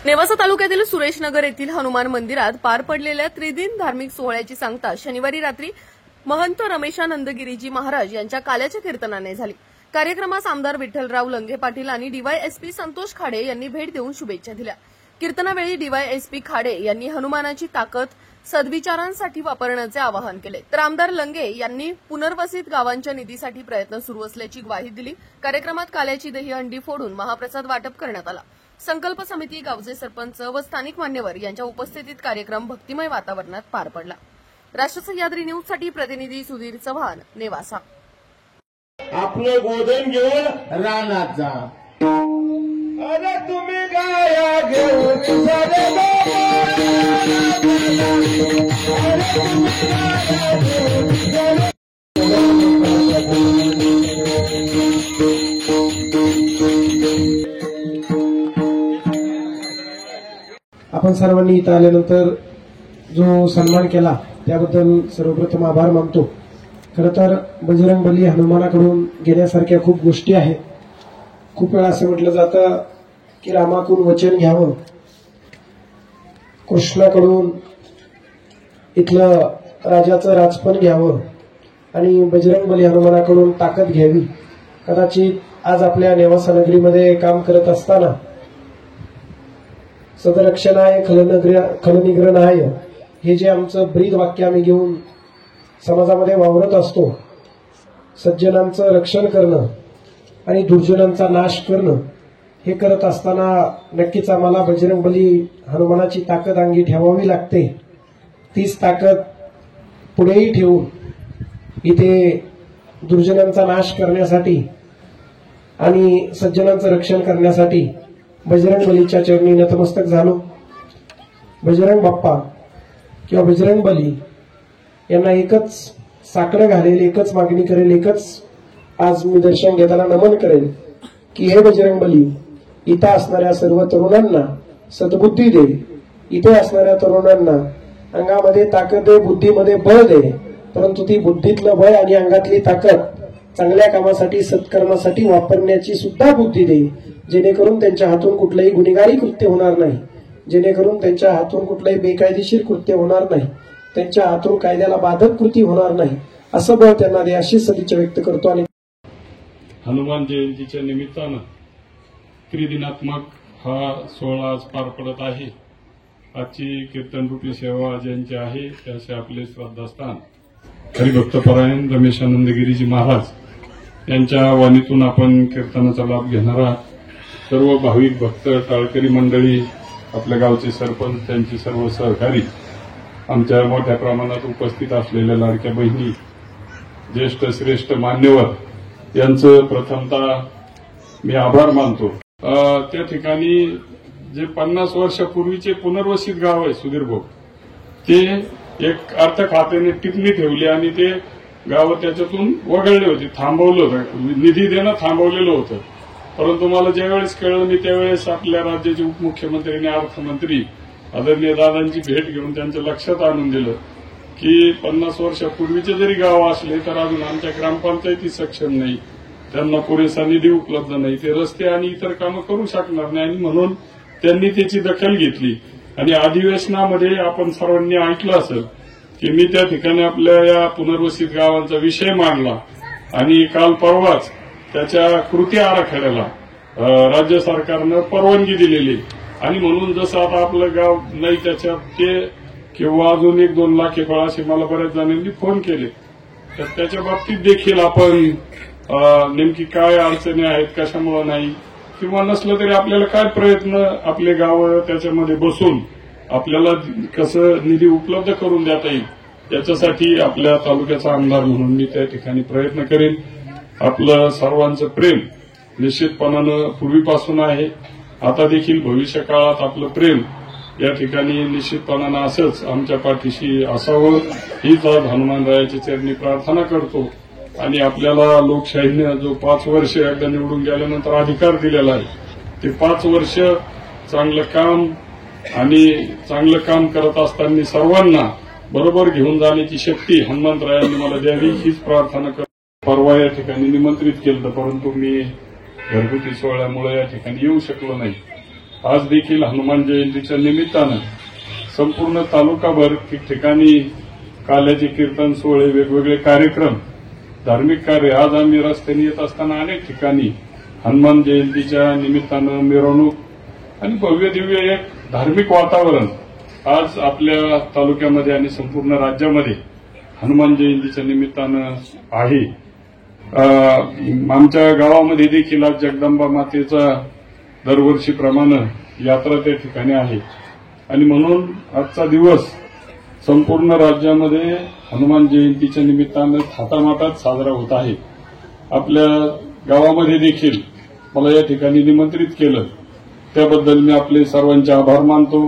नेवासा तालुक्यातील सुरेशनगर येथील हनुमान मंदिरात पार पडलेल्या त्रिदिन धार्मिक सोहळ्याची सांगता शनिवारी रात्री महंत रमेशानंदगिरीजी महाराज यांच्या काल्याच्या कीर्तनाने झाली। कार्यक्रमास आमदार विठ्ठलराव लंगे पाटील आणि डीवायएसपी संतोष खाडे यांनी भेट देऊन शुभेच्छा दिल्या। कीर्तनावेळी डीवायएसपी खाडे यांनी हनुमानाची ताकद सद्विचारांसाठी वापरण्याचे आवाहन केले, तर आमदार लंगे यांनी पुनर्वसित गावांच्या निधीसाठी प्रयत्न सुरू असल्याची ग्वाही दिली। कार्यक्रमात काल्याची दहीहंडी फोडून महाप्रसाद वाटप करण्यात आला। संकल्प समिती, गावचे सरपंच व स्थानिक मान्यवर यांच्या उपस्थितीत कार्यक्रम भक्तिमय वातावरणात पार पडला। राष्ट्र सह्याद्री न्यूजसाठी प्रतिनिधी सुधीर चव्हाण, नेवासा। आपलं गोधन घेऊन रानात जा, अरे तुम्ही गाया घेऊन आपण सर्वांनी इथं आल्यानंतर जो सन्मान केला त्याबद्दल सर्वप्रथम आभार मानतो। खरं तर बजरंगबली हनुमानाकडून घेण्यासारख्या खूप गोष्टी आहेत। खूप वेळा असं म्हटलं जातं की रामाकडून वचन घ्यावं, कृष्णाकडून इथलं राजाचं राजपण घ्यावं आणि बजरंगबली हनुमानाकडून ताकद घ्यावी। कदाचित आज आपल्या नेवासा नगरीमध्ये काम करत असताना सदरक्षणाय खलनिग्रहणाय हे जे आमचं ब्रीद वाक्य आम्ही घेऊन समाजामध्ये वावरत असतो, सज्जनांचं रक्षण करणं आणि दुर्जनांचा नाश करणं, हे करत असताना नक्कीच आम्हाला बजरंगबली हनुमानाची ताकद अंगी ठेवावी लागते। तीच ताकद पुढेही ठेवून इथे दुर्जनांचा नाश करण्यासाठी आणि सज्जनांचं रक्षण करण्यासाठी बजरंगबलीच्या चरणी नतमस्तक झालो। बजरंग बाप्पा किंवा बजरंगबली यांना एकच साकडं घालेल, एकच मागणी करेल, एकच आज मी दर्शन घेताना नमन करेल की हे बजरंगबली, इथं असणाऱ्या सर्व तरुणांना सद्बुद्धी दे, इथे असणाऱ्या तरुणांना अंगामध्ये ताकद दे, बुद्धीमध्ये बळ दे, परंतु ती बुद्धीतलं बळ आणि अंगातली ताकद चांगल्या कामासाठी, सत्कर्मासाठी वापरण्याची सुद्धा बुद्धी दे, जेणेकरून त्यांच्या हातून कुठलंही गुन्हेगारी कृत्य होणार नाही, जेणेकरून त्यांच्या हातून कुठलंही बेकायदेशीर कृत्य होणार नाही, त्यांच्या हातून कायद्याला बाधक कृती होणार नाही, असं बळ त्यांना दे, अशी सदिच्छा व्यक्त करतो। आणि हनुमान जयंतीच्या निमित्तानं त्रिदिनात्मक हा सोहळा आज पार पडत आहे। आजची कीर्तनरूपी सेवा ज्यांची आहे त्याचे आपले श्रद्धास्थान हरिभक्तपरायण रमेशानंदगिरीजी महाराज यांच्या वाणीतून आपण कीर्तनाचा लाभ घेणार आहात। सर्व भाविक भक्त, टाळकरी मंडळी, आपल्या गावचे सरपंच, त्यांचे सर्व सहकारी, आमच्या मोठ्या प्रमाणात उपस्थित असलेल्या लाडक्या बहिणी, ज्येष्ठ श्रेष्ठ मान्यवर यांचं प्रथमतः मी आभार मानतो। त्या ठिकाणी जे 50 वर्षापूर्वीचे पुनर्वसित गाव आहे सुधीर भाऊ, ते एक अर्थ खात्याने टिप्पणी ठेवली आणि ते गाव त्याच्यातून वगळले होते, थांबवलं होतं, निधी देणं थांबवलेलं होतं। परंतु मला ज्यावेळेस कळलं मी त्यावेळेस आपल्या राज्याचे उपमुख्यमंत्री आणि अर्थमंत्री आदरणीय दादांची भेट घेऊन त्यांच्या लक्षात आणून दिलं की 50 वर्षापूर्वीचे जरी गाव असले तर अजून आमच्या ग्रामपंचायती सक्षम नाही, त्यांना पुरेसा निधी उपलब्ध नाही, ते रस्ते आणि इतर कामं करू शकणार नाही, आणि म्हणून त्यांनी त्याची दखल घेतली। आणि अधिवेशनामध्ये आपण सर्वांनी ऐकलं असेल की मी त्या ठिकाणी आपल्या या पुनर्वसित गावांचा विषय मांडला आणि काल परवाच त्याच्या कृती आराखड्याला राज्य सरकारनं परवानगी दिलेली। आणि म्हणून जसं आता आपलं गाव नाही त्याच्यात ते किंवा अजून 1-2 लाख एकळ असे मला बऱ्याच जणांनी फोन केले, तर त्याच्या बाबतीत देखील आपण नेमकी काय अडचणी आहेत, कशामुळे नाही, किंवा नसलं तरी आपल्याला काय प्रयत्न आपले गाव त्याच्यामध्ये बसून आपल्याला कसं निधी उपलब्ध करून देता येईल, याच्यासाठी आपल्या तालुक्याचा आमदार म्हणून मी त्या ठिकाणी प्रयत्न करेन। आपलं सर्वांचं प्रेम निश्चितपणानं पूर्वीपासून आहे, आता देखील भविष्य काळात आपलं प्रेम या ठिकाणी निश्चितपणानं असंच आमच्या पाठीशी असावं, हीच आज हनुमानरायाच्या चरणी प्रार्थना करतो। आणि आपल्याला लोकशाहीने जो 5 वर्ष एकदा निवडून गेल्यानंतर अधिकार दिलेला आहे, ते 5 वर्ष चांगलं काम आणि चांगलं काम करत असताना सर्वांना बरोबर घेऊन जाण्याची शक्ती हनुमंतरायांनी मला द्यावी, हीच प्रार्थना करतो। परवा या ठिकाणी निमंत्रित केलं, परंतु मी घरगुती सोहळ्यामुळे या ठिकाणी येऊ शकलो नाही। आज देखील हनुमान जयंतीच्या निमित्तानं संपूर्ण तालुकाभर ठिकठिकाणी काल्याचे कीर्तन सोहळे, वेगवेगळे कार्यक्रम, धार्मिक कार्य. आज आम्ही रस्त्याने येत असताना अनेक ठिकाणी हनुमान जयंतीच्या निमित्तानं मिरवणूक आणि भव्य दिव्य एक धार्मिक वातावरण आज आपल्या तालुक्यामध्ये आणि संपूर्ण राज्यामध्ये हनुमान जयंतीच्या निमित्तानं आहे. आमच्या गावामध्ये देखील आज जगदंबा मातेचा दरवर्षीप्रमाणे यात्रा त्या ठिकाणी आहे आणि म्हणून आजचा दिवस संपूर्ण राज्यामध्ये हनुमान जयंतीच्या निमित्तानं थाटामाटात साजरा होत आहे. आपल्या गावामध्ये देखील मला या ठिकाणी निमंत्रित केलं त्याबद्दल मी आपले सर्वांचे आभार मानतो.